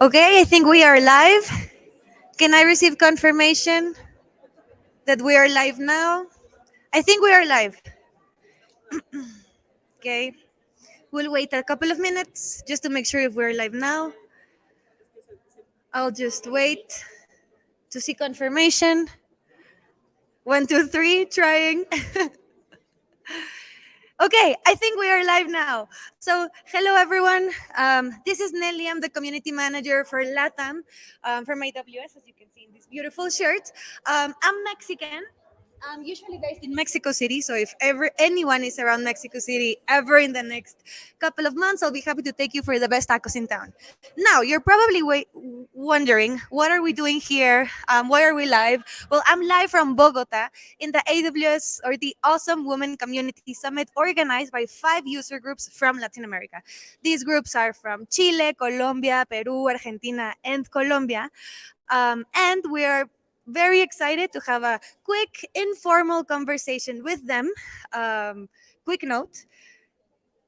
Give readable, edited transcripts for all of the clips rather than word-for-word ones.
Okay, I think we are live. Can I receive confirmation that we are live now? I think we are live. Okay, we'll wait a couple of minutes just to make sure if we're live now. I'll just wait to see confirmation. One, two, three, trying. Okay, I think we are live now. So, hello everyone. This is Nelly. I'm the community manager for LATAM from AWS, as you can see in this beautiful shirt. I'm Mexican. I'm usually based in Mexico City, so if ever anyone is around Mexico City ever in the next couple of months, I'll be happy to take you for the best tacos in town. Now, you're probably wondering, what are we doing here? Why are we live? Well, I'm live from Bogota in the AWS or the Awesome Women Community Summit organized by 5 user groups from Latin America. These groups are from Chile, Colombia, Peru, Argentina, and Colombia. And we are very excited to have a quick informal conversation with them. Quick note,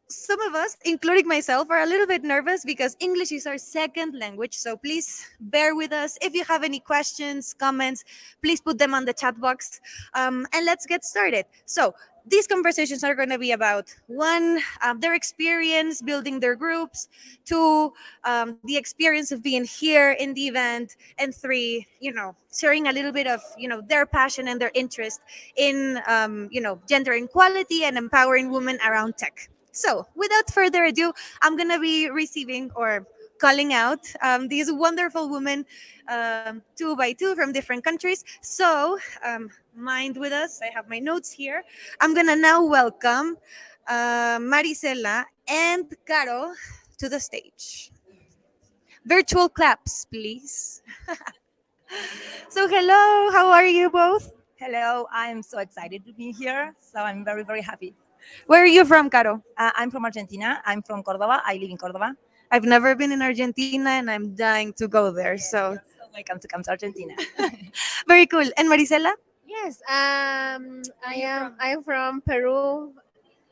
some of us, including myself, are a little bit nervous because English is our second language. So please bear with us. If you have any questions, comments, please put them on the chat box. And let's get started. So these conversations are going to be about one, their experience building their groups, two, the experience of being here in the event, and three, sharing a little bit of their passion and their interest in gender equality and empowering women around tech. So, without further ado, I'm going to be receiving or calling out these wonderful women, two by two from different countries. So, mind with us. I have my notes here. I'm going to now welcome Marisela and Caro to the stage. Virtual claps, please. So, hello, how are you both? Hello, I'm so excited to be here. So I'm very, very happy. Where are you from, Caro? I'm from Argentina. I'm from Cordoba. I live in Cordoba. I've never been in Argentina and I'm dying to go there. So, You're so welcome to come to Argentina. very cool. And Marisela? Yes, I am from Peru.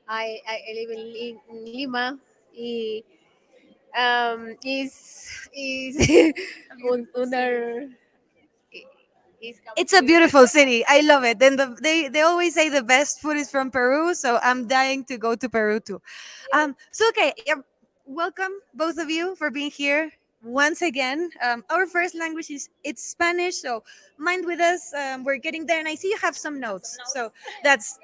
I live in Lima. Y, is under It's a beautiful city. I love it. Then they always say the best food is from Peru, so I'm dying to go to Peru too. So okay, yeah, welcome both of you for being here once again. Our first language is it's Spanish, so mind with us. We're getting there, and I see you have some notes. So that's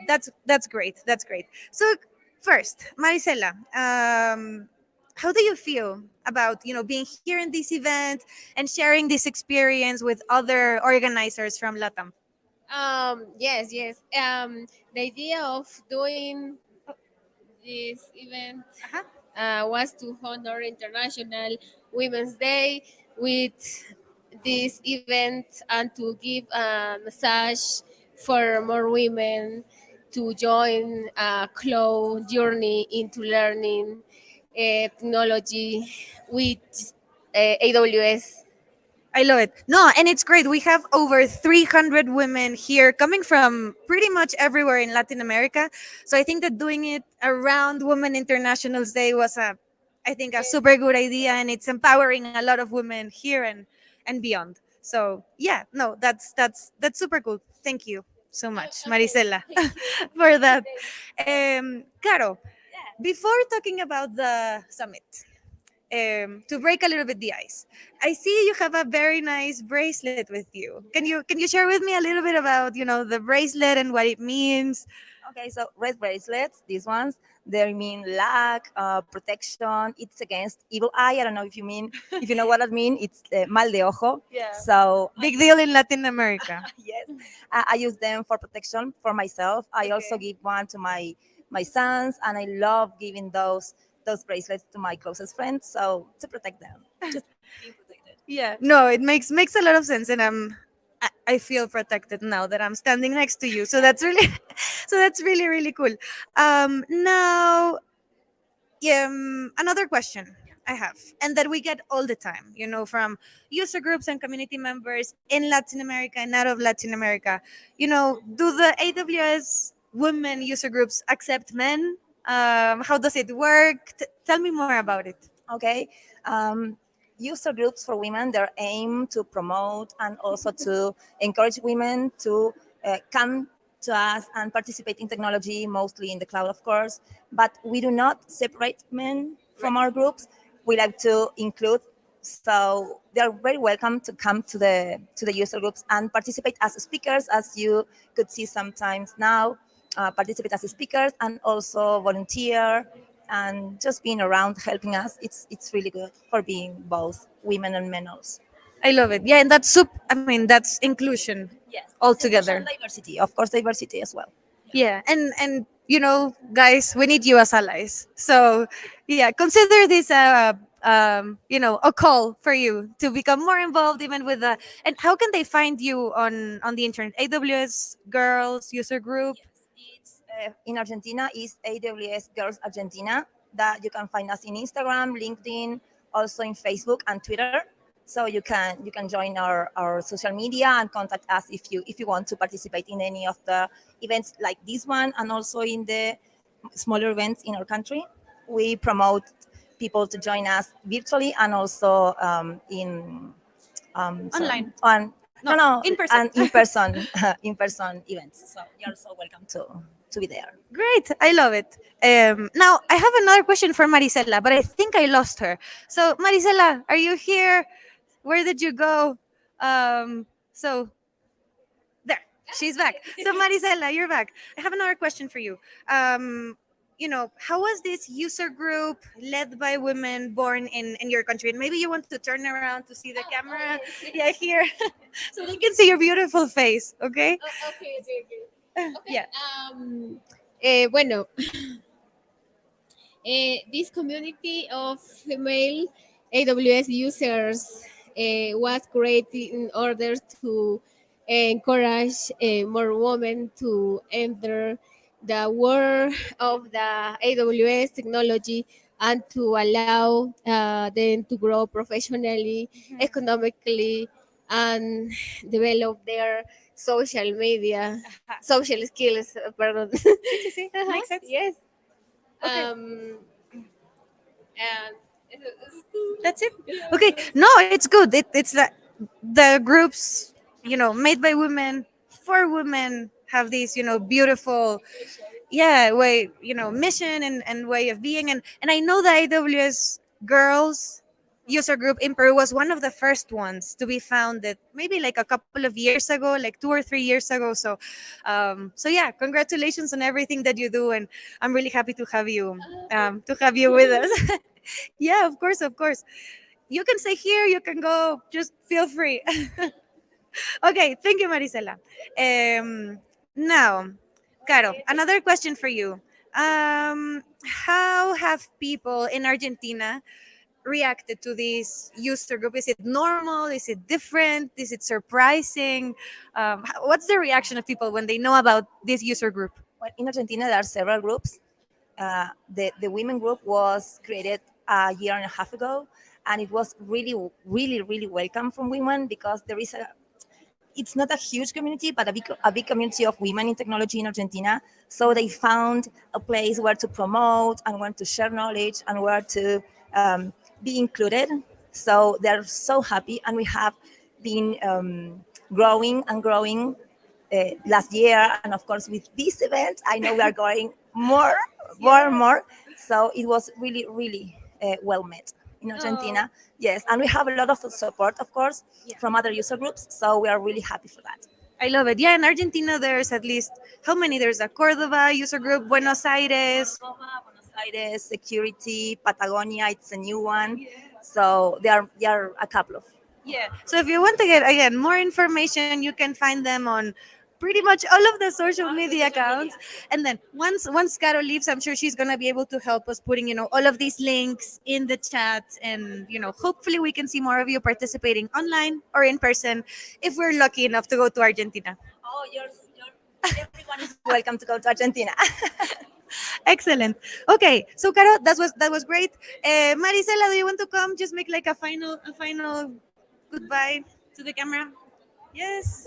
great. That's great. So first, Marisela, how do you feel about being here in this event and sharing this experience with other organizers from Latam? yes. The idea of doing this event Uh-huh. was to honor International Women's Day with this event and to give a message for more women to join a close journey into learning technology with AWS. I love it. No, and it's great. We have over 300 women here coming from pretty much everywhere in Latin America. So I think that doing it around Women Internationals Day was I think a super good idea, and it's empowering a lot of women here and beyond. So yeah, no, that's super cool. Thank you so much, Marisela, for that. Caro, before talking about the summit, to break a little bit the ice, I see you have a very nice bracelet with you. Can you share with me a little bit about the bracelet and what it means? Okay, so red bracelets, these ones, they mean luck, protection. It's against evil eye. I don't know if you know what I mean. It's mal de ojo. Yeah. So Big deal in Latin America. yes, I use them for protection for myself. I also Okay. give one to my sons, and I love giving those bracelets to my closest friends. So to protect them, just being protected. Yeah. No, it makes a lot of sense, and I feel protected now that I'm standing next to you. So that's really so that's really really cool. Now, another question I have, and that we get all the time, from user groups and community members in Latin America and out of Latin America. Do the AWS women user groups accept men? How does it work? Tell me more about it. Okay. Um, User groups for women, they're aimed to promote and also to encourage women to come to us and participate in technology, mostly in the cloud, of course. But we do not separate men from our groups. We like to include. So they are very welcome to come to the user groups and participate as speakers, as you could see sometimes now. Participate as speakers and also volunteer and just being around helping us. It's really good for being both women and men also. I love it. Yeah, and that's I mean, that's inclusion Yes, altogether. and diversity, of course, diversity as well. Yeah, and guys, we need you as allies. So yeah, consider this a call for you to become more involved even with the. And how can they find you on the internet? AWS Girls User Group. It's in Argentina is AWS Girls Argentina. That you can find us in Instagram, LinkedIn, also in Facebook and Twitter. So you can join our social media and contact us if you want to participate in any of the events like this one and also in the smaller events in our country. We promote people to join us virtually and also sorry, Online. on no, No, no, in person. and in person, in person events. So you're so welcome to be there. Great, I love it. Now I have another question for Marisela, but I think I lost her. So Marisela, are you here? Where did you go? So there, she's back. So Marisela, you're back. I have another question for you. How was this user group led by women born in your country? And maybe you want to turn around to see the camera. Yeah, here, so they can see your beautiful face. Okay. Okay, okay, okay. Okay. Yeah. Bueno, this community of female AWS users was created in order to encourage more women to enter the world of the AWS technology and to allow them to grow professionally, economically, and develop their social media, social skills. Pardon. See, see, makes sense. Yes. Okay. And That's it. Okay. No, it's good. It's that the groups, made by women for women have these, beautiful, yeah, way, mission and way of being. And I know the AWS girls user group in Peru was one of the first ones to be founded, maybe like a couple of years ago, like 2 or 3 years ago. So yeah, congratulations on everything that you do, and I'm really happy to have you with us. Yeah, of course, of course. You can stay here, you can go, just feel free. Okay, thank you, Marisela. Now, Caro, another question for you. How have people in Argentina reacted to this user group? Is it normal? Is it different? Is it surprising? What's the reaction of people when they know about this user group? Well, in Argentina, there are several groups. The women group was created a year and a half ago, and it was really, really, really welcome from women because there is it's not a huge community, but a big community of women in technology in Argentina. So they found a place where to promote and where to share knowledge and where to be included. So they're so happy, and we have been growing and growing last year, and of course with this event, I know we are going more and more. So it was really, really well met in Argentina. Yes, and we have a lot of support, of course, from other user groups. So we are really happy for that. I love it. Yeah, in Argentina, there's at least how many? There's a Cordoba user group, Buenos Aires. Buenos Aires, Security, Patagonia, it's a new one. So there are a couple of. Yeah. So if you want to get again more information, you can find them on pretty much all of the social media accounts. And then once Caro leaves, I'm sure she's gonna be able to help us putting all of these links in the chat, and hopefully we can see more of you participating online or in person if we're lucky enough to go to Argentina. Oh, everyone is welcome to go to Argentina. Excellent. Okay, so Caro, that was great. Marisela, do you want to come? Just make like a final goodbye to the camera. Yes.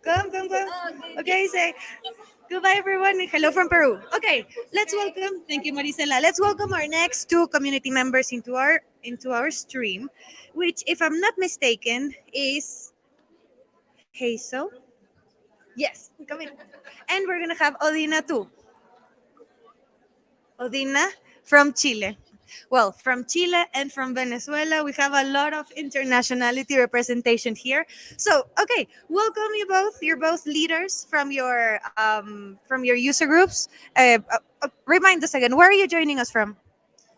Come. Okay, say Goodbye, everyone. And hello from Peru. Okay, let's welcome. Thank you, Marisela. Let's welcome our next two community members into our stream, which, if I'm not mistaken, is Hazel. Yes, come in. And we're gonna have Odina too. Odina from Chile. Well, from Chile and from Venezuela, we have a lot of internationality representation here. So, okay, welcome you both. You're both leaders from your user groups. Remind us again, where are you joining us from?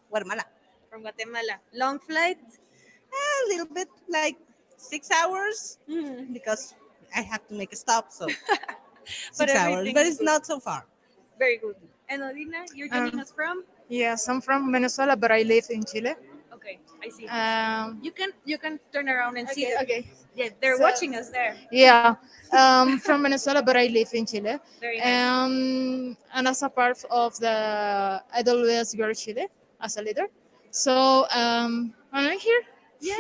Guatemala. From Guatemala. Long flight. A little bit like 6 hours because I have to make a stop. So But 6 hours, everything but is it's good. not so far. Very good. And Odina, you're joining Um, us from? yes, I'm from Venezuela, but I live in Chile. Okay, I see. You can turn around and see. Okay. Yeah, they're So- watching us there. Yeah, from Venezuela, but I live in Chile. Very nice. And as a part of the AWS Girl Chile as a leader. So I'm here. Yeah,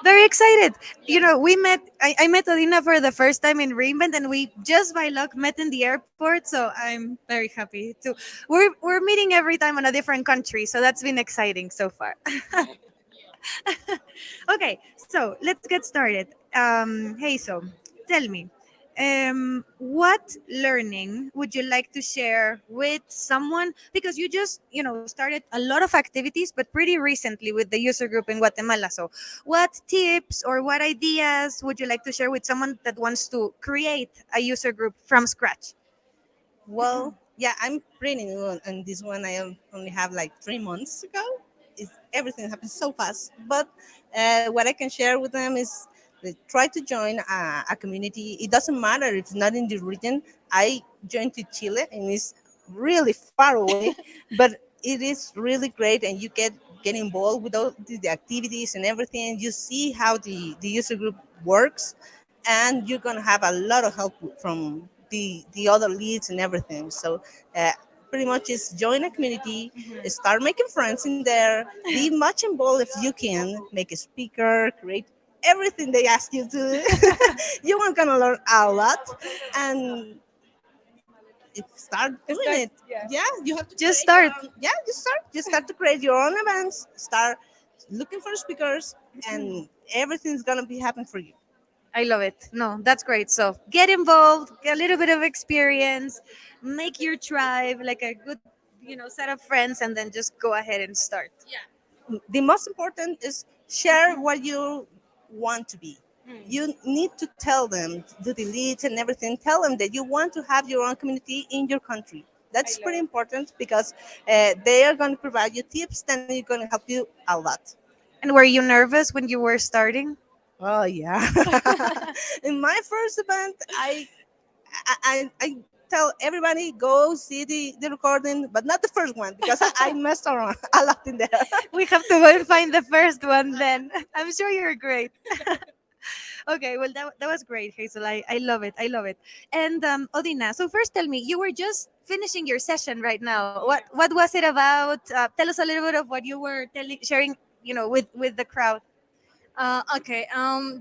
very excited. You know, I met Odina for the first time in Reinvent, and we just by luck met in the airport. So I'm very happy to. We're meeting every time in a different country, so that's been exciting so far. Okay, so let's get started. Hey, so tell me, what learning would you like to share with someone? Because you just, started a lot of activities, but pretty recently with the user group in Guatemala. So, what tips or what ideas would you like to share with someone that wants to create a user group from scratch? Well, yeah, I'm pretty new on this one. Only have like 3 months ago. Everything happens so fast. But what I can share with them is they try to join a community. It doesn't matter if it's not in the region. I joined to Chile and it's really far away, but it is really great and you get involved with all the activities and everything. You see how the user group works and you're gonna have a lot of help from the other leads and everything. So pretty much is join a community, start making friends in there, be much involved if you can, make a speaker, create everything they ask you to. You are gonna learn a lot and start doing it. Yeah, you have to Just create your start. yeah, just start to create your own events, start looking for speakers, and everything's gonna be happen for you. I love it. No, that's great. So get involved, get a little bit of experience, make your tribe like a good, set of friends, and then just go ahead and start. The most important is share what you want to be. You need to tell them, do the leads and everything. Tell them that you want to have your own community in your country. That's pretty important because they are going to provide you tips, then you're going to help you a lot. And were you nervous when you were starting? Oh yeah. In my first event, I tell everybody go see the recording, but not the first one because I messed around a lot in there. We have to go and find the first one then. I'm sure you're great. Okay, well, that was great, Hazel. I love it. I love it. And Odina, so first tell me, you were just finishing your session right now. What was it about? Tell us a little bit of what you were sharing, with the crowd. Okay.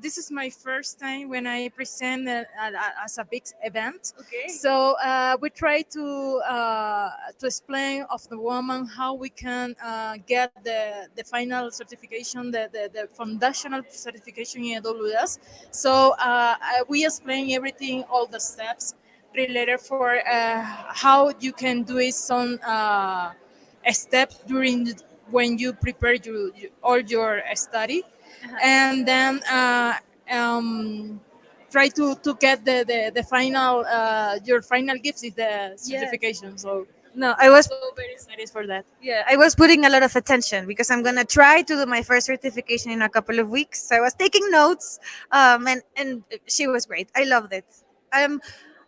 This is my first time when I present as a big event. Okay. So we try to explain of the woman how we can get the final certification, the foundational certification in AWS. So we explain everything, all the steps related for how you can do it. Some a step when you prepare all your study, and then try to get the final your final gift is the certification. So No, I was so very excited for that. Yeah, I was putting a lot of attention because I'm gonna try to do my first certification in a couple of weeks. So I was taking notes, and she was great. I loved it.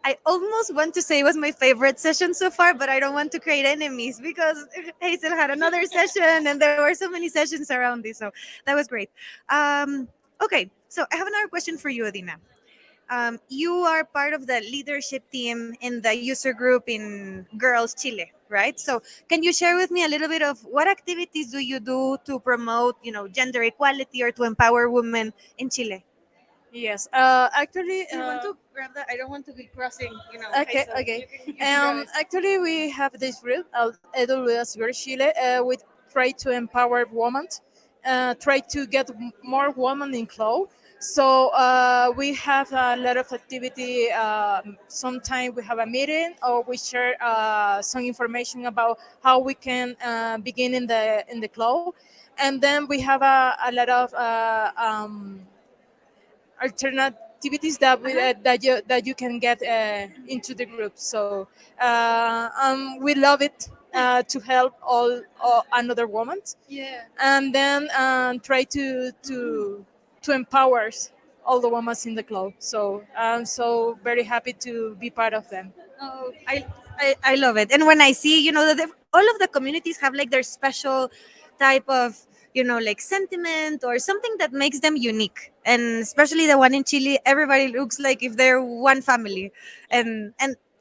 I almost want to say it was my favorite session so far, but I don't want to create enemies because Hazel had another session, and there were so many sessions around this. So that was great. Okay, so I have another question for you, Adina. You are part of the leadership team in the user group in Girls Chile, right? So can you share with me a little bit of what activities do you do to promote, gender equality or to empower women in Chile? Yes, actually, Do you want to grab that? I don't want to be crossing, Okay, so okay. you can grab it. Actually, we have this group, AWS Girl Chile. We try to empower women, try to get more women in cloud. So we have a lot of activity. Sometimes we have a meeting or we share some information about how we can begin in the cloud, and then we have a lot of alternativities that you can get into the group. So we love it to help all another woman, Yeah. and then try to empower all the women in the club. So I'm so very happy to be part of them. Oh, I love it. And when I see, that all of the communities have like their special type of, like sentiment or something that makes them unique. And especially the one in Chile, everybody looks like if they're one family. And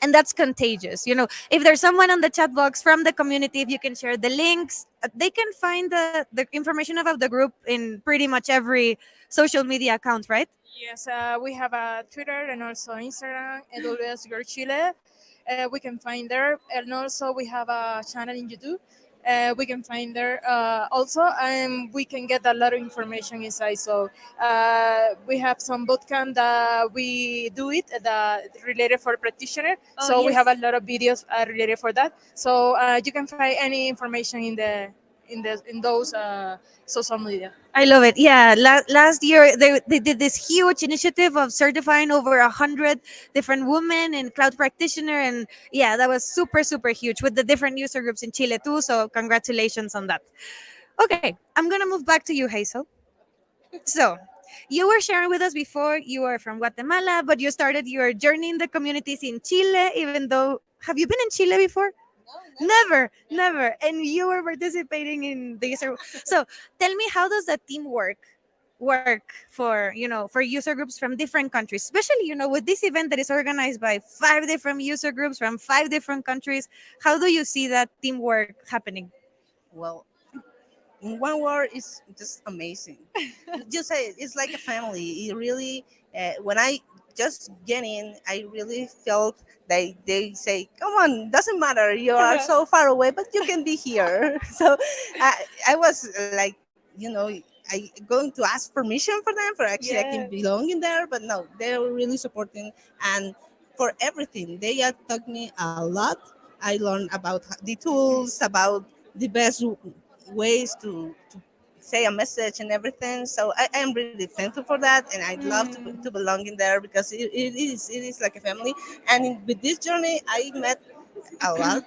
that's contagious. If there's someone on the chat box from the community, if you can share the links, they can find the information about the group in pretty much every social media account, right? Yes, we have a Twitter and also Instagram, AWS Girl Chile. We can find there, and also we have a channel in YouTube. We can find there also, and we can get a lot of information inside. So we have some bootcamp that we do it that related for practitioner. Oh, So we have yes. a lot of videos related for that. So you can find any information in those social media. I love it. Yeah, last year they did this huge initiative of certifying over 100 different women and cloud practitioner, and yeah, that was super super huge with the different user groups in Chile too. So congratulations on that. Okay, I'm gonna move back to you, Hazel. So you were sharing with us before you are from Guatemala, but you started your journey in the communities in Chile. Even though, have you been in Chile before? Never, never. And you were participating in the user. So tell me, how does the teamwork work for for user groups from different countries, especially with this event that is organized by 5 different user groups from 5 different countries? How do you see that teamwork happening? Well, in one word, it's just amazing. You say it's like a family. It really, when I just get in, I really felt they say, "Come on, doesn't matter. You are so far away, but you can be here." So I was like, I going to ask permission for them for actually I can Yeah. belong in there, but no, they were really supporting and for everything. They have taught me a lot. I learned about the tools, about the best ways to say a message and everything. So I am really thankful for that, and I'd love to belong in there because it is like a family. And with this journey, I met a lot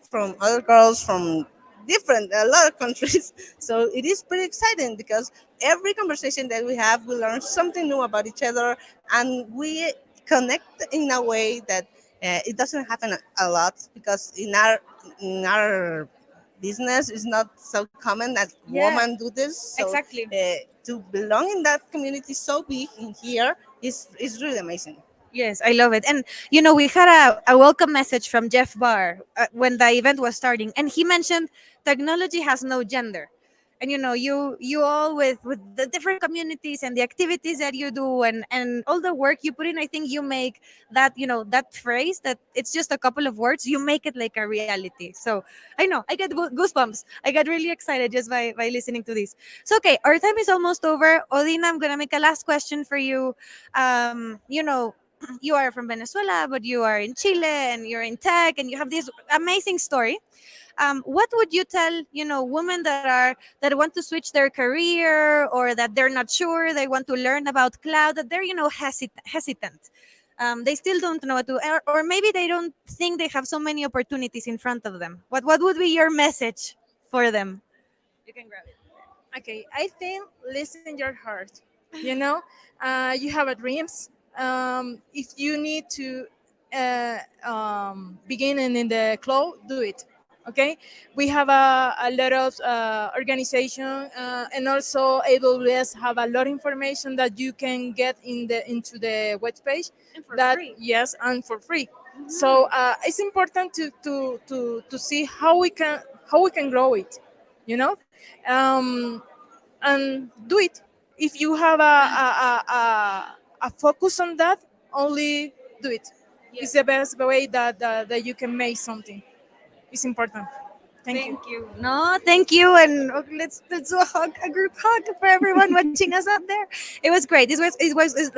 from other girls from different a lot of countries. So it is pretty exciting because every conversation that we have, we learn something new about each other, and we connect in a way that it doesn't happen a lot because in our business is not so common that Yeah, women do this. So exactly. to belong in that community so big in here is really amazing. Yes, I love it. And we had a welcome message from Jeff Barr when the event was starting, and he mentioned technology has no gender. And you all with the different communities and the activities that you do and all the work you put in, I think you make that that phrase that it's just a couple of words, you make it like a reality. So I know I get goosebumps. I get really excited just by listening to this. So okay, our time is almost over. Odina, I'm gonna make a last question for you. You are from Venezuela, but you are in Chile and you're in tech and you have this amazing story. What would you tell women that want to switch their career, or that they're not sure, they want to learn about cloud, that they're hesitant, they still don't know what to, or maybe they don't think they have so many opportunities in front of them? What would be your message for them? You can grab it. Okay, I think listen your heart. You know, you have a dreams. If you need to begin in the cloud, do it. Okay, we have a lot of organization and also AWS have a lot of information that you can get into the web page. And for That free. yes, and for free. So it's important to see how we can grow it. You know, um, and do it. If you have a focus on that, only do it. It's the best way that you can make something. It's important. Thank you. Thank you. No, thank you, and let's do a hug, a group hug for everyone watching us out there. It was great. Apologies.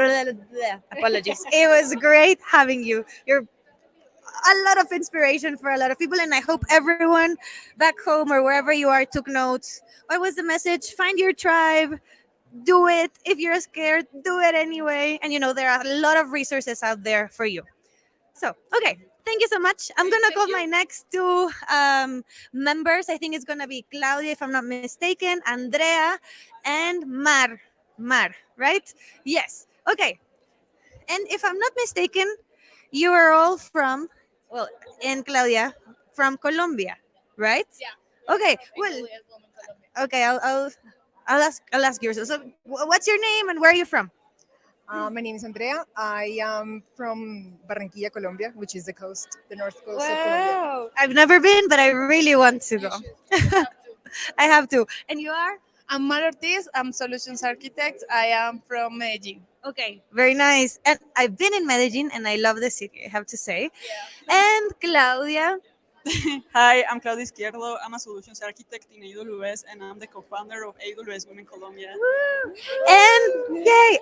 It was great having you. You're a lot of inspiration for a lot of people, and I hope everyone back home or wherever you are took notes. What was the message? Find your tribe. Do it. If you're scared, do it anyway. And there are a lot of resources out there for you. So, okay. Thank you so much. I'm going to call my next two members. I think it's going to be Claudia, if I'm not mistaken, Andrea, and Mar, right? Yes. Okay. And if I'm not mistaken, you are all from, well, and Claudia, from Colombia, right? Yeah. Okay. Well, okay. I'll ask yours. So, what's your name and where are you from? My name is Andrea. I am from Barranquilla, Colombia, which is the north coast of Colombia. Wow. I've never been, but I really want to go. I have to. And you are? I'm Mar Ortiz. I'm solutions architect. I am from Medellin. Okay, very nice. And I've been in Medellin and I love the city, I have to say. And Claudia. Hi, I'm Claudia Izquierdo. I'm a solutions architect in AWS, and I'm the co-founder of AWS Women Colombia. And yay,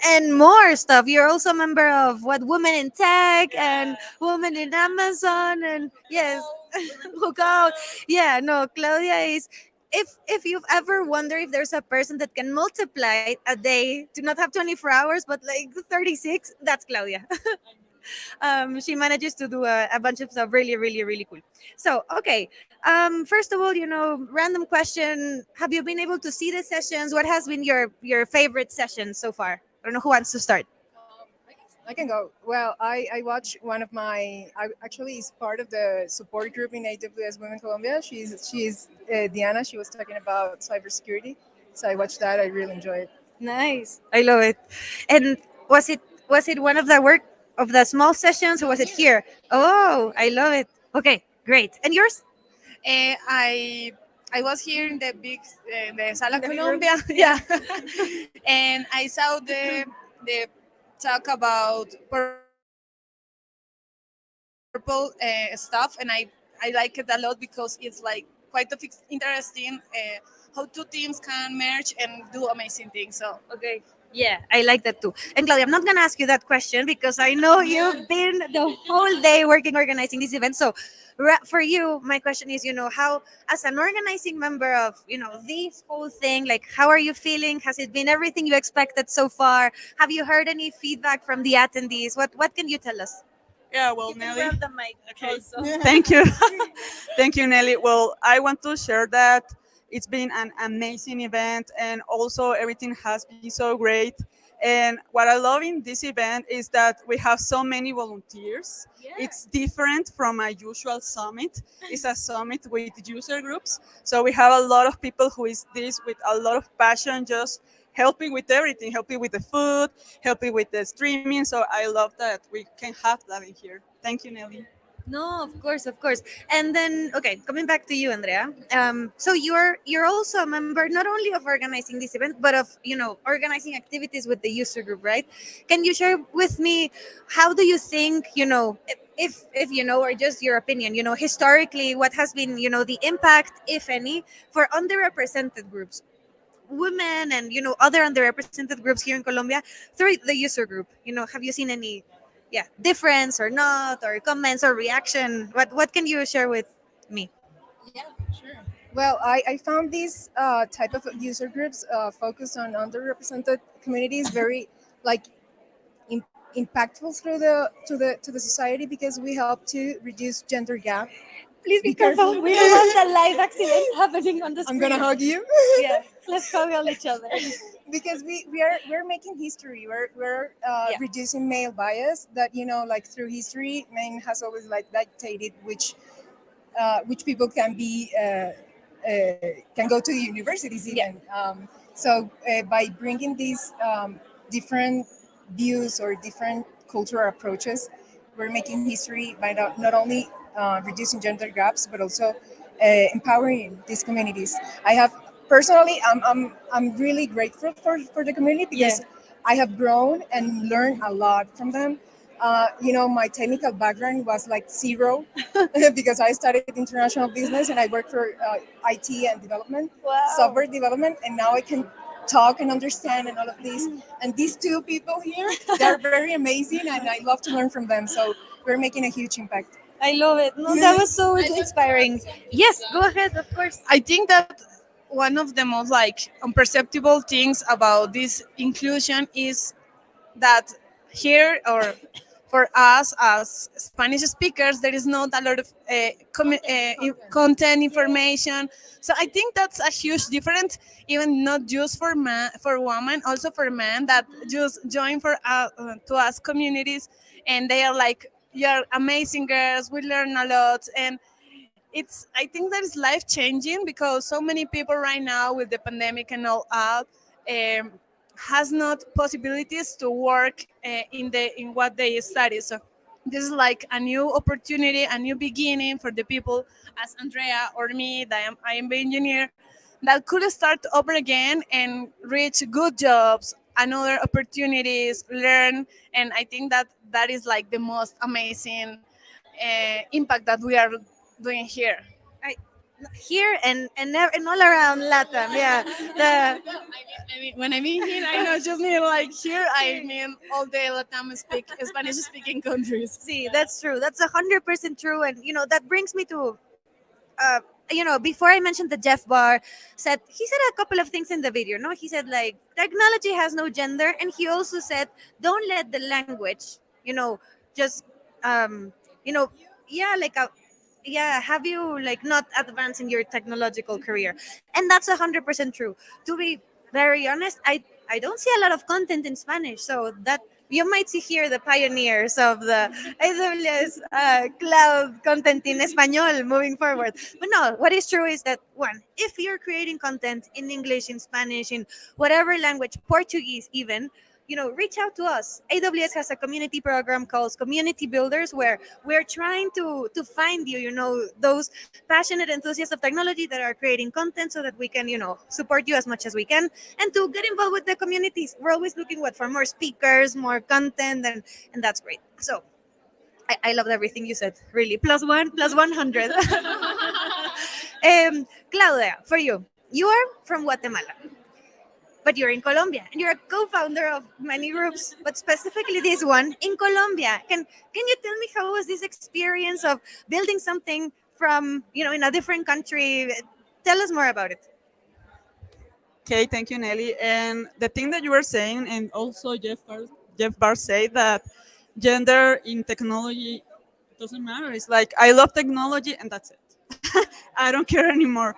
and more stuff. You're also a member of what Women in Tech and Women in Amazon and yes, look out. Yeah, no, Claudia is. If you've ever wondered if there's a person that can multiply a day to not have 24 hours but like 36, that's Claudia. She manages to do a bunch of stuff really, really, really cool. So, okay. First of all, random question. Have you been able to see the sessions? What has been your favorite session so far? I don't know who wants to start. I can go. Well, I watched one of I actually is part of the support group in AWS Women Colombia. She's Diana. She was talking about cybersecurity. So I watched that. I really enjoyed it. Nice. I love it. And was it one of the small sessions or was it here? Oh, I love it. Okay, great. And yours? I was here in the big the Sala Colombia, yeah, and I saw the talk about purple stuff, and I like it a lot because it's like quite interesting how two teams can merge and do amazing things. So Okay. Yeah, I like that too. And Claudia, I'm not going to ask you that question because I know you've been the whole day working organizing this event. So, for you, my question is, how, as an organizing member of, this whole thing, like, how are you feeling? Has it been everything you expected so far? Have you heard any feedback from the attendees? What can you tell us? Yeah, well, Nelly. the mic. Okay. Thank you. Thank you, Nelly. Well, I want to share that it's been an amazing event, and also everything has been so great. And what I love in this event is that we have so many volunteers. It's different from a usual summit. It's a summit with user groups. So we have a lot of people who is this with a lot of passion, just helping with everything, helping with the food, helping with the streaming. So I love that we can have that in here. Thank you, Nelly. No, of course, of course. And then, okay, coming back to you, Andrea. So you're also a member not only of organizing this event, but of organizing activities with the user group, right? Can you share with me how do you think if or just your opinion, historically, what has been the impact, if any, for underrepresented groups, women and other underrepresented groups here in Colombia through the user group? Have you seen any difference or not, or comments or reaction? What can you share with me? Well, I found these type of user groups focused on underrepresented communities very like im- impactful through the society because we help to reduce gender gap. Please be Because- careful. We don't want a live accident happening on the I'm screen. gonna hug you. Yeah, let's hug each other. Because we're making history. We're reducing male bias that like through history, men has always like dictated which people can be can go to the universities even. So by bringing these different views or different cultural approaches, we're making history by not only reducing gender gaps but also empowering these communities. I have personally, I'm really grateful for the community because I have grown and learned a lot from them. My technical background was like zero because I studied international business and I worked for IT and development, software development, and now I can talk and understand and all of this. And these two people here, they're very amazing, and I love to learn from them. So we're making a huge impact. I love it. No, that was so inspiring. Yes, go ahead, of course. I think that one of the most like imperceptible things about this inclusion is that here or for us as Spanish speakers, there is not a lot of content information. So I think that's a huge difference, even not just for man, for women, also for men that just join for to us communities, and they are like, "You're amazing girls. We learn a lot," and it's I think that is life changing because so many people right now with the pandemic and all out has not possibilities to work in what they study. So this is like a new opportunity, a new beginning for the people as Andrea or me that I am the engineer that could start over again and reach good jobs, another opportunities, learn, and I think that that is like the most amazing impact that we are doing here. I, here and all around Latam. Yeah, When I mean here, I not just mean like here. I mean all the Latam Spanish speaking countries. see, that's true. That's 100% true, and that brings me to before I mentioned the Jeff Barr he said a couple of things in the video. No, he said like technology has no gender, and he also said don't let the language, just um, you know, yeah, like a yeah, have you like not advance in your technological career, and that's 100% true. To be very honest, I don't see a lot of content in Spanish, so that you might see here the pioneers of the AWS cloud content in Espanol moving forward. But no, what is true is that one, if you're creating content in English, in Spanish, in whatever language, Portuguese even, reach out to us. AWS has a community program called Community Builders where we're trying to find you, those passionate enthusiasts of technology that are creating content so that we can, support you as much as we can and to get involved with the communities. We're always looking for more speakers, more content, and that's great. So I loved everything you said, really. Plus one, plus 100. Claudia, for you, you are from Guatemala, but you're in Colombia and you're a co-founder of many groups, but specifically this one in Colombia. Can you tell me how was this experience of building something from in a different country? Tell us more about it. Okay, thank you, Nelly. And the thing that you were saying, and also Jeff Barr said that gender in technology doesn't matter. It's like I love technology, and that's it. I don't care anymore.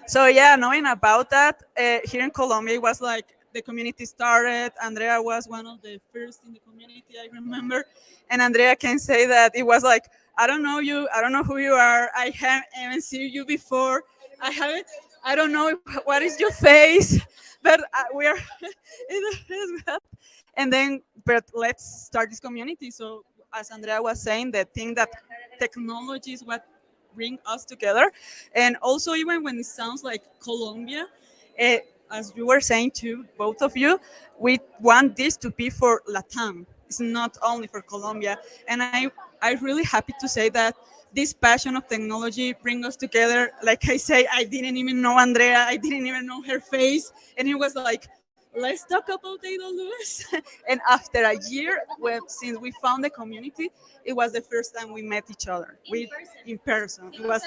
So yeah, knowing about that here in Colombia, it was like the community started. Andrea was one of the first in the community, I remember, and Andrea can say that it was like I don't know you, I don't know who you are, I haven't seen you before, I haven't, I don't know what is your face, but we are. It is bad. And then, but let's start this community. So as Andrea was saying, the thing that technology is what bring us together, and also even when it sounds like Colombia, as you were saying too, both of you, we want this to be for Latam. It's not only for Colombia, and I'm really happy to say that this passion of technology bring us together. Like I say, I didn't even know Andrea, I didn't even know her face, and it was like, let's talk about AWS. And after a year, well, since we found the community, it was the first time we met each other. In person. It was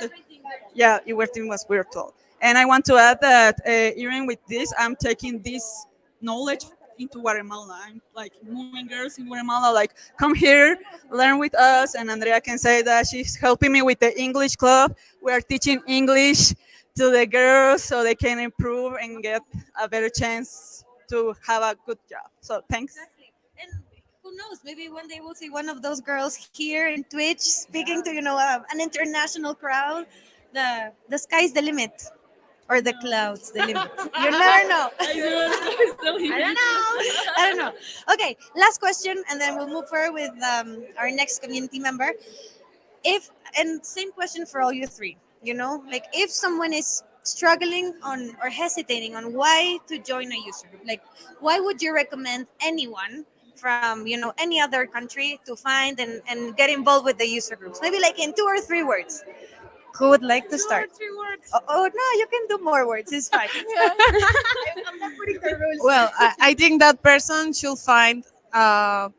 yeah, everything was virtual. And I want to add that even with this, I'm taking this knowledge into Guatemala. I'm like moving girls in Guatemala, like come here, learn with us. And Andrea can say that she's helping me with the English club. We are teaching English to the girls so they can improve and get a better chance to have a good job. So thanks. Exactly. And who knows? Maybe one day we'll see one of those girls here in Twitch speaking to an international crowd. The sky's the limit, or the clouds the limit. You never know. I don't know. I don't know. Okay, last question, and then we'll move forward with our next community member. If and same question for all you three. Like if someone is struggling on or hesitating on why to join a user group, like why would you recommend anyone from any other country to find and get involved with the user groups? Maybe like in 2 or 3 words. Who would like to start? 2 or 3 words. Oh no, you can do more words. It's fine. I'm not putting the rules. Well, I think that person should find a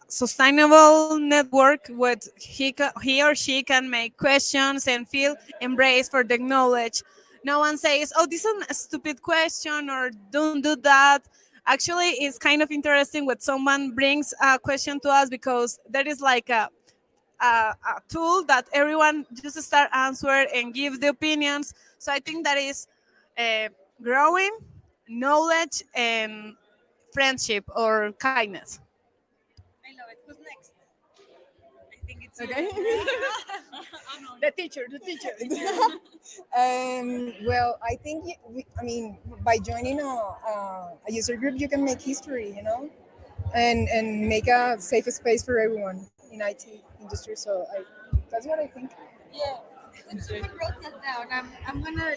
sustainable network where he or she can make questions and feel embraced for the knowledge. No one says, "Oh, this is a stupid question," or "Don't do that." Actually, it's kind of interesting when someone brings a question to us because there is like a tool that everyone just start answer and give the opinions. So I think that is uh, growing knowledge and friendship or kindness. I love it. Who's next? I think it's Okay. The teacher, the teacher. Well, I think I mean, by joining a user group, you can make history, and make a safe space for everyone in IT industry. So that's what I think. Yeah. Someone wrote that down. I'm gonna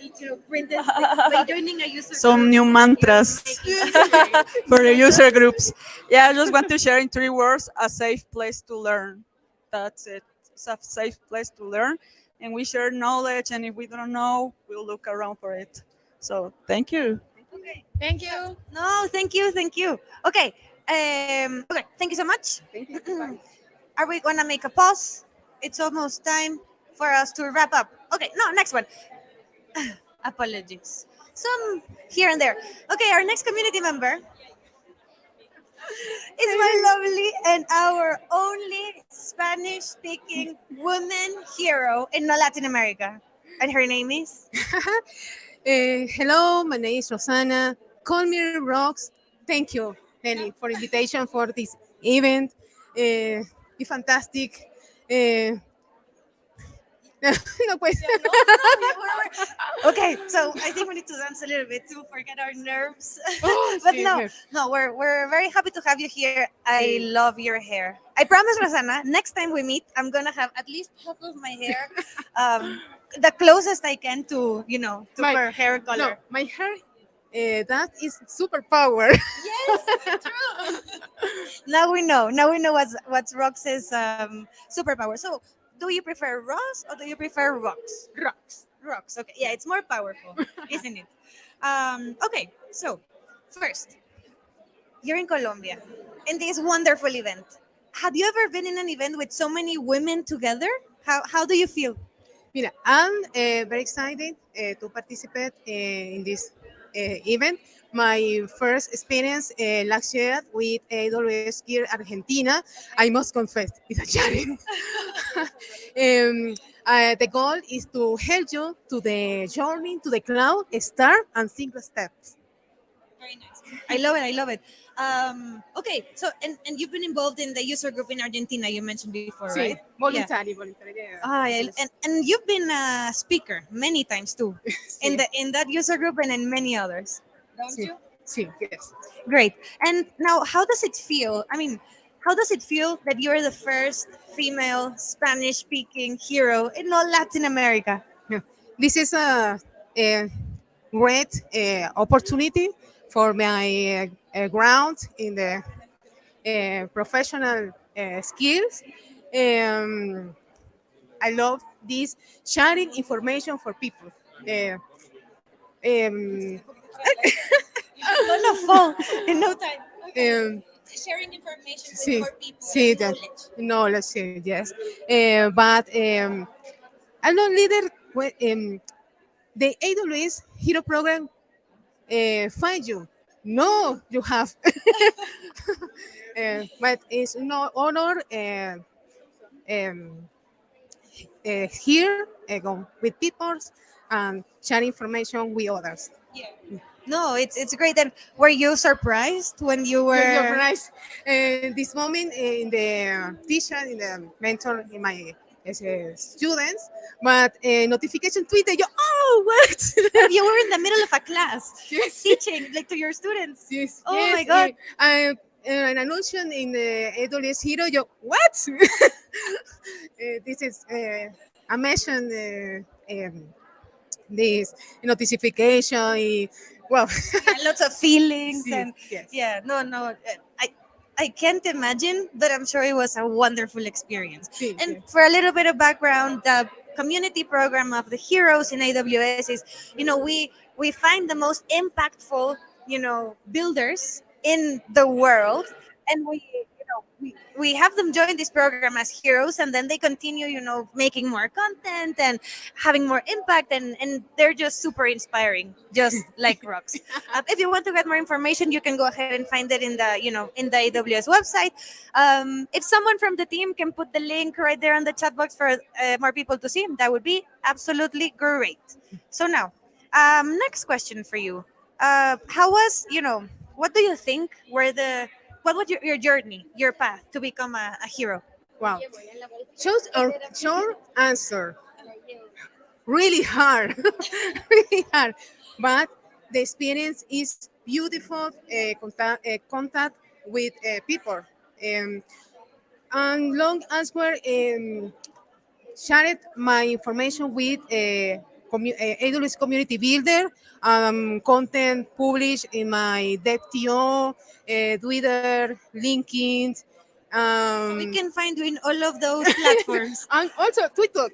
print it by joining a user Some group. new mantras Making history. for the user groups. Yeah, I just want to share in 3 words: a safe place to learn. That's it. It's a safe place to learn, and we share knowledge. And if we don't know, we'll look around for it. So thank you. Okay. Thank you. No, thank you, thank you. Okay. Okay. Thank you so much. Thank you. Bye. Are we gonna make a pause? It's almost time for us to wrap up. Okay. No, next one. Apologies. Some here and there. Okay, our next community member is my lovely and our only Spanish speaking woman hero in Latin America. And her name is? Hello, my name is Rosana. Call me Rox. Thank you, Nelly, for invitation for this event. It's fantastic. No, pues. Okay, so I think we need to dance a little bit to forget our nerves. Oh, But sí, no, sí. no, we're very happy to have you here. I love your hair. I promise, Rosana, next time we meet, I'm gonna have at least half of my hair, the closest I can to to My- her hair No, color. my hair, that is superpower. Yes, true. Now we know. Now we know what's Rox's superpower. So, do you prefer Ross or do you prefer Rox? Rocks. Rocks. Okay, yeah, it's more powerful, isn't it? Okay, so first, you're in Colombia in this wonderful event. Have you ever been in an event with so many women together? How do you feel? Mira, I'm very excited to participate in this event. My first experience last year with AWS here Argentina, I must confess, it's a challenge. The goal is to help you to the journey to the cloud, start and single steps. Very nice. I love it. I love it. Okay, so and you've been involved in the user group in Argentina. You mentioned before, Sí, right? voluntary, voluntary. Yeah. Ah, yeah, and you've been a speaker many times too, in that user group and in many others. Don't Sí, you? sí, yes. Great. And now, how does it feel? I mean, how does it feel that you're the first female Spanish-speaking hero in all Latin America? Yeah. This is a great opportunity for my ground in the professional skills. Um, I love this sharing information for people. Um, I'm gonna fall in no time. um, Sharing information with sí, more people. sí, and that knowledge. knowledge, yes. But I'm not leader. The AWS Hero Program find you. No, you have. But it's no honor um, here go with people and share information with others. No, it's great. And were you surprised when you were? You're right. This moment in the teacher, in the mentor, in my students, but notification Twitter, what? You were in the middle of a class Yes. teaching like to your students. Yes, Oh yes, my God. An announcement in the AWS Hero, what? This is a mention this notification. Well, Yeah, lots of feelings sí, and yes. yeah, no, I can't imagine, but I'm sure it was a wonderful experience. Sí, And sí. for a little bit of background, the community program of the heroes in AWS is, we find the most impactful, builders in the world, and we have them join this program as heroes, and then they continue, making more content and having more impact, and they're just super inspiring, just like rocks. If you want to get more information, you can go ahead and find it in the AWS website. If someone from the team can put the link right there on the chat box for more people to see, that would be absolutely great. So now, next question for you. How was, what do you think were what was your journey, your path to become a hero? Wow. Short answer. Really hard. Really hard. But the experience is beautiful. Contact with people. And long answer. Shared my information with AWS Community Builder, content published in my DevTO, Twitter, LinkedIn, So we um, can find you in all of those platforms. and also TikTok.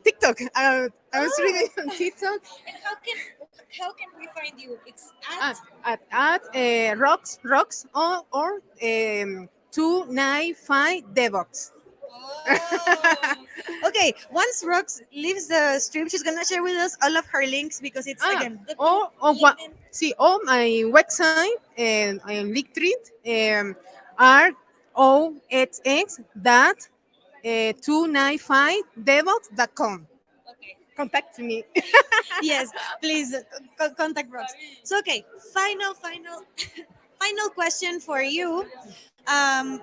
I was reading on TikTok And how can we find you? It's at rocks or 295 DevOps. Oh. Okay, once Rox leaves the stream, she's gonna share with us all of her links because it's Ah, again the or what? LinkedIn. See, all my website and Linktree are oxx dot 295devox.com. Okay. Contact me. Yes, please contact Rox. So okay, final final question for you.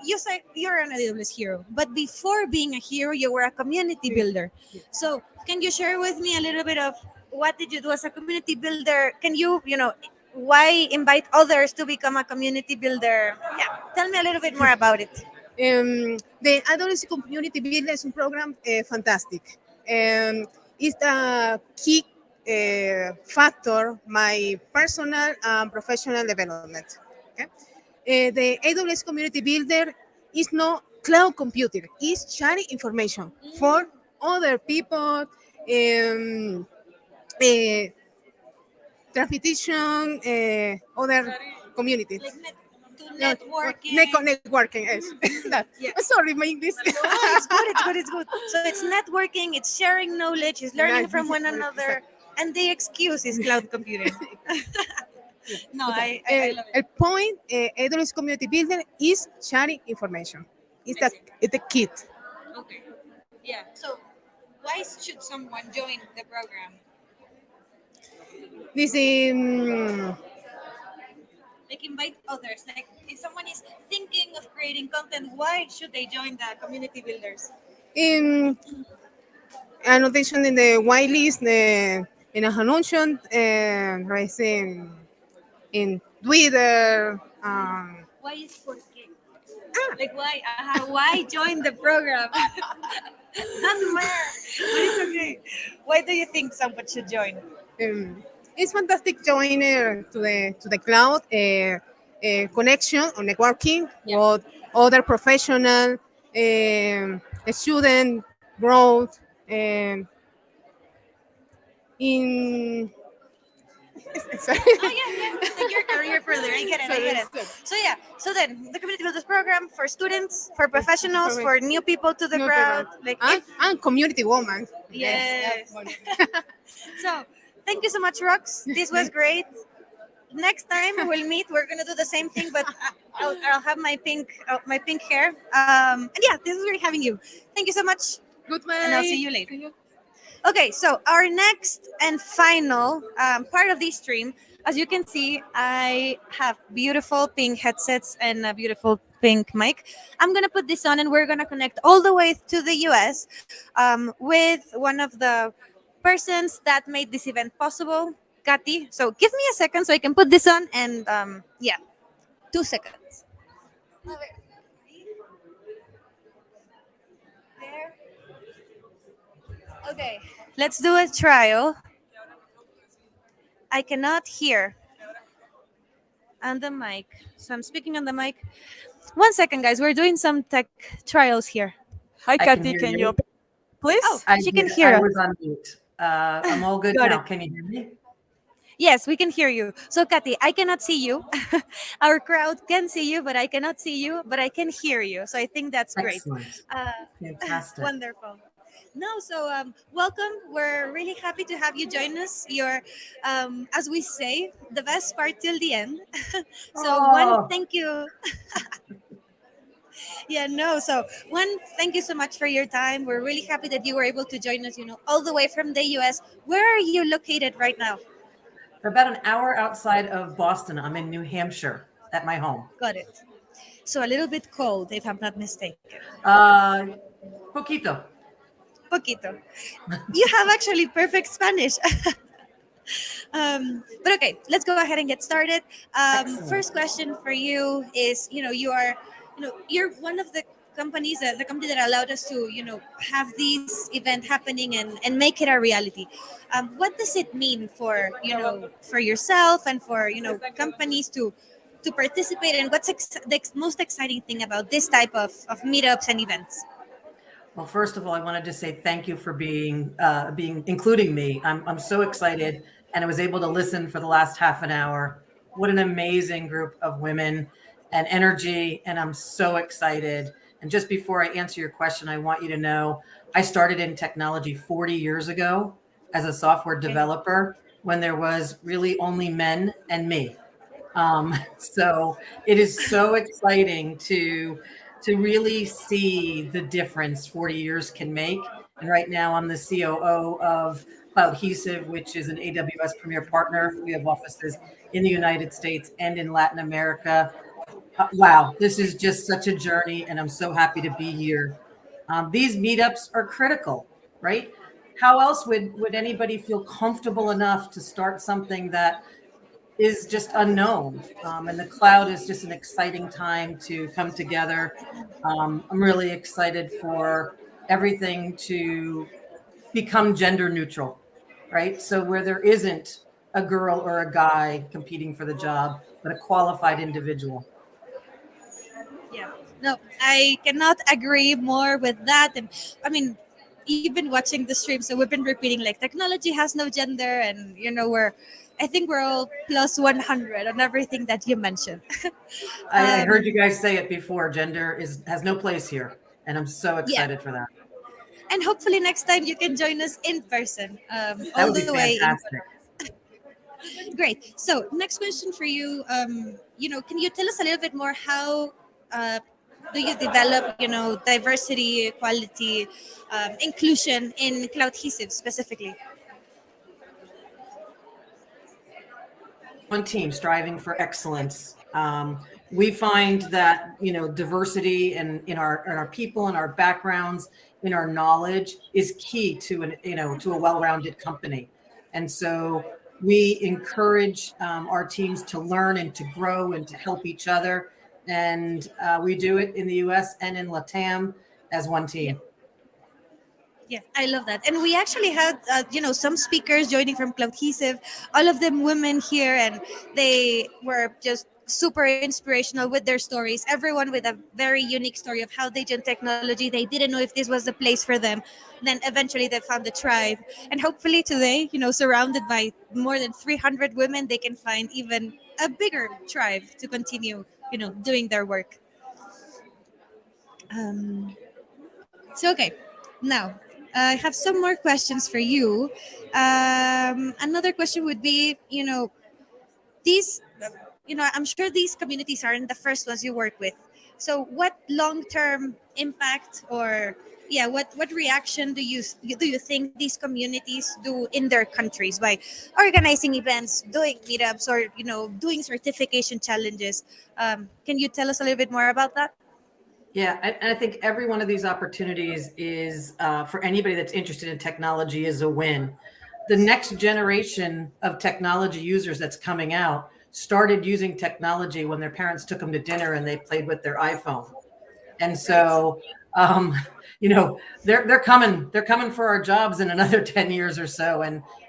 You said you're an AWS hero, but before being a hero, you were a community builder. So, can you share with me a little bit of what did you do as a community builder? Can you, why invite others to become a community builder? Yeah, tell me a little bit more about it. The Adolescent Community Builders program, fantastic. It's the key factor my personal and professional development. Okay? The AWS Community Builder is not cloud computer; it's sharing information for other people. Uh, Transmission, other communities. Like to No, networking. networking is that. Yeah. Sorry, my English. No, it's good. It's good. It's good. So it's networking. It's sharing knowledge. It's learning from one another. And the excuse is cloud computing. No, I love El it. point, AWS Community Builder is sharing information. It's the kit. Okay. Yeah. So why should someone join the program? This Like invite others. Like if someone is thinking of creating content, why should they join the community builders? in annotation in the whitelist, in a annotation, right, in Twitter. Why is por qué? Like why join the program? Not where, but it's okay. Why do you think someone should join? It's fantastic joiner to the cloud connection or networking with other professional student growth in sorry. Oh yeah, yeah. Take your career further. I get it. I get it. So yeah. So then the community builders program for students, for professionals, for new people to the No crowd. problem. Like And community woman. yes. So thank you so much, Rox. This was great. Next time we'll meet, we're gonna do the same thing, but I'll have my pink hair. And yeah, this is great having you. Thank you so much, Goodbye. and I'll see you later. Okay, so our next and final part of this stream, as you can see, I have beautiful pink headsets and a beautiful pink mic. I'm gonna put this on, and we're gonna connect all the way to the US with one of the persons that made this event possible, Kati. So give me a second so I can put this on, and yeah, 2 seconds. There. Okay, let's do a trial. I cannot hear on the mic. So I'm speaking on the mic. One second, guys. We're doing some tech trials here. Hi, I can Kathy. hear Can you you. open, Oh, please? she can I hear us. was on mute. I'm all good Got now. it. Can you hear me? Yes, we can hear you. So, Kathy, I cannot see you. Our crowd can see you, but I cannot see you, but I can hear you. So I think that's great. Excellent. Uh, Fantastic. Wonderful. No, so welcome. We're really happy to have you join us. You're, as we say, the best part till the end. So one, Oh, thank you. Yeah, no. So one, thank you so much for your time. We're really happy that you were able to join us. All the way from the U.S. Where are you located right now? about an hour outside of Boston. I'm in New Hampshire at my home. Got it. So a little bit cold, if I'm not mistaken. Uh, Poquito. Poquito. You have actually perfect Spanish. But okay, let's go ahead and get started. Excellent. First question for you is, you're one of the companies, the company that allowed us to, have this event happening and make it a reality. What does it mean for, for yourself and for, companies to participate? And what's the most exciting thing about this type of meetups and events? Well, first of all, I wanted to say thank you for being including me. I'm so excited, and I was able to listen for the last half an hour. What an amazing group of women and energy, and I'm so excited. And just before I answer your question, I want you to know I started in technology 40 years ago as a software developer when there was really only men and me. So it is so exciting to really see the difference 40 years can make. And right now I'm the COO of AWSome, which is an AWS Premier Partner. We have offices in the United States and in Latin America. Wow, this is just such a journey, and I'm so happy to be here. These meetups are critical, right? How else would anybody feel comfortable enough to start something that is just unknown. And the cloud is just an exciting time to come together. I'm really excited for everything to become gender neutral, right? So where there isn't a girl or a guy competing for the job, but a qualified individual. Yeah. No, I cannot agree more with that. And I mean, you've been watching the stream, so we've been repeating like technology has no gender, and I think we're all plus 100 on everything that you mentioned. I heard you um, guys say it before. Gender has no place here, and I'm so yeah, excited for that. and hopefully next time you can join us in person, That all would the be way in. fantastic. Great. So next question for you. Can you tell us a little bit more how do you develop, diversity, equality, inclusion in cloud adhesive specifically? One team striving for excellence. We find that diversity and in our people and our backgrounds, in our knowledge, is key to to a well-rounded company. And so we encourage our teams to learn and to grow and to help each other. And we do it in the U.S. and in LATAM as one Yeah. team. Yeah, I love that. And we actually had, some speakers joining from Cloud Adhesive, all of them women here, and they were just super inspirational with their stories. Everyone with a very unique story of how they joined technology. They didn't know if this was the place for them. Then eventually they found the tribe. And hopefully today, surrounded by more than 300 women, they can find even a bigger tribe to continue, doing their work. Um, So, okay, now I have some more questions for you. Another question would be, these, I'm sure these communities aren't the first ones you work with. So, what long-term impact or what reaction do you think these communities do in their countries by organizing events, doing meetups, or doing certification challenges? Can you tell us a little bit more about that? Yeah, I think every one of these opportunities is for anybody that's interested in technology is a win. The next generation of technology users that's coming out started using technology when their parents took them to dinner and they played with their iPhone. And so Um, they're coming for our jobs in another 10 years or so.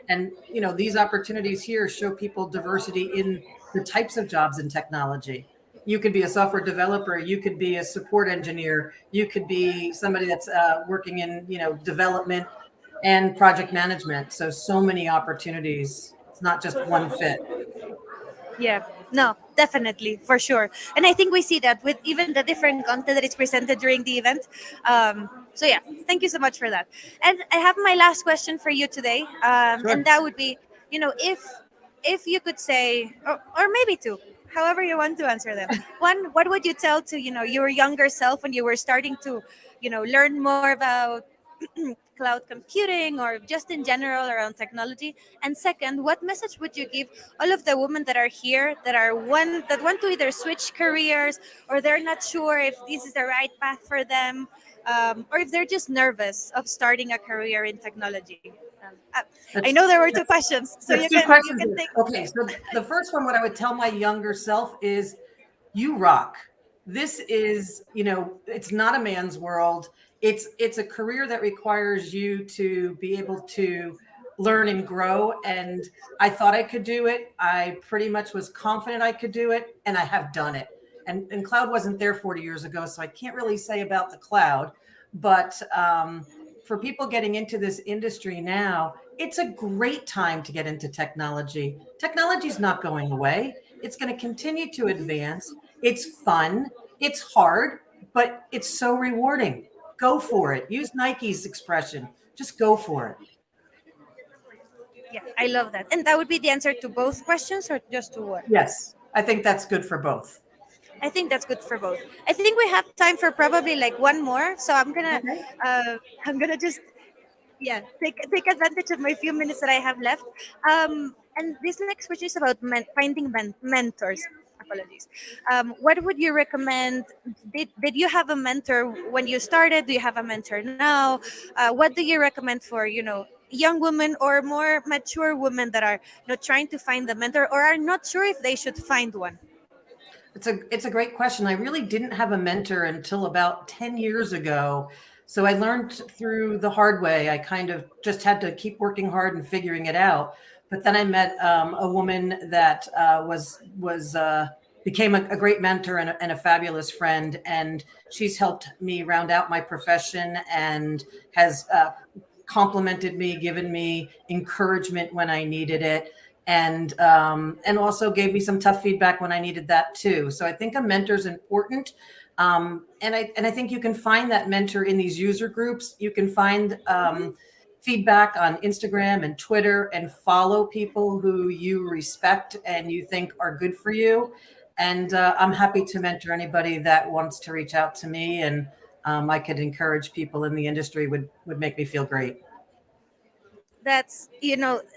And these opportunities here show people diversity in the types of jobs in technology. You could be a software developer, you could be a support engineer, you could be somebody that's working in development and project management. So many opportunities. It's not just one fit. Yeah, no, definitely, for sure. And I think we see that with even the different content that is presented during the event. So yeah, thank you so much for that. And I have my last question for you today, and Sure. that would be, if you could say, or maybe two, however you want to answer them. One, what would you tell to your younger self when you were starting to, learn more about cloud computing or just in general around technology? And second, what message would you give all of the women that are here that want to either switch careers, or they're not sure if this is the right path for them, or if they're just nervous of starting a career in technology? I That's know there were two questions, so There's you two can you questions can there. take. Okay, so the first one, what I would tell my younger self is, you rock. This is, it's not a man's world. It's a career that requires you to be able to learn and grow. And I thought I could do it. I pretty much was confident I could do it, and I have done it. And cloud wasn't there 40 years ago, so I can't really say about the cloud. But for people getting into this industry now, it's a great time to get into technology. Technology is not going away. It's going to continue to advance. It's fun. It's hard, but it's so rewarding. Go for it. Use Nike's expression. Just go for it. Yeah, I love that. And that would be the answer to both questions, or just to one? Yes, I think that's good for both. I think that's good for both. I think we have time for probably like one more, so Okay. just, yeah, take advantage of my few minutes that I have left. And this next question is about finding mentors. Apologies. What would you recommend? Did you have a mentor when you started? Do you have a mentor now? What do you recommend for young women or more mature women that are trying to find a mentor, or are not sure if they should find one? It's a great question. I really didn't have a mentor until about 10 years ago. So I learned through the hard way. I kind of just had to keep working hard and figuring it out. But then I met a woman that became a great mentor and a fabulous friend. And she's helped me round out my profession and has complimented me, given me encouragement when I needed it, and also gave me some tough feedback when I needed that too. So I think a mentor is important. And I think you can find that mentor in these user groups. You can find feedback on Instagram and Twitter, and follow people who you respect and you think are good for you. And I'm happy to mentor anybody that wants to reach out to me, and I could encourage people in the industry. Would make me feel great. That's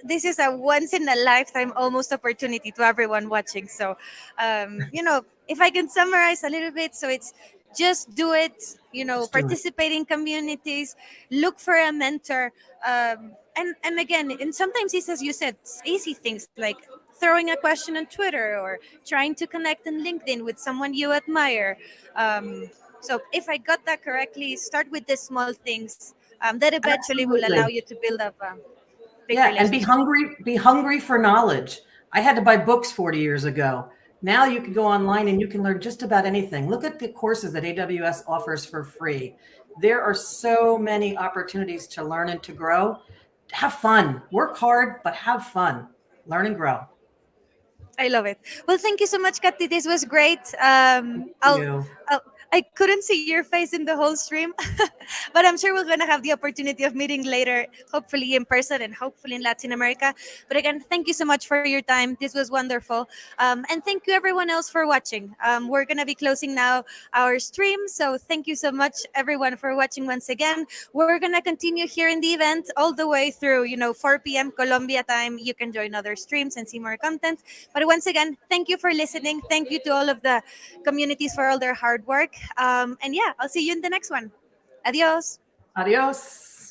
this is a once in a lifetime almost opportunity to everyone watching. So if I can summarize a little bit, so it's just do it, Just do it. participate in communities, look for a mentor, and again, and sometimes it's, as you said, it's easy things like throwing a question on Twitter, or trying to connect on LinkedIn with someone you admire. So if I got that correctly, start with the small things that eventually will allow Absolutely. you to build up big Yeah, and be relationship. hungry, be hungry for knowledge. I had to buy books 40 years ago. Now you can go online and you can learn just about anything. Look at the courses that AWS offers for free. There are so many opportunities to learn and to grow. Have fun. Work hard, but have fun. Learn and grow. I love it. Well, thank you so much, Katy. This was great. Thank I'll, you. I couldn't see your face in the whole stream, but I'm sure we're going to have the opportunity of meeting later, hopefully in person and hopefully in Latin America. But again, thank you so much for your time. This was wonderful. And thank you, everyone else, for watching. We're going to be closing now our stream. So thank you so much, everyone, for watching once again. We're going to continue here in the event all the way through, 4 p.m. Colombia time. You can join other streams and see more content. But once again, thank you for listening. Thank you to all of the communities for all their hard work. And yeah, I'll see you in the next one. Adios. Adios.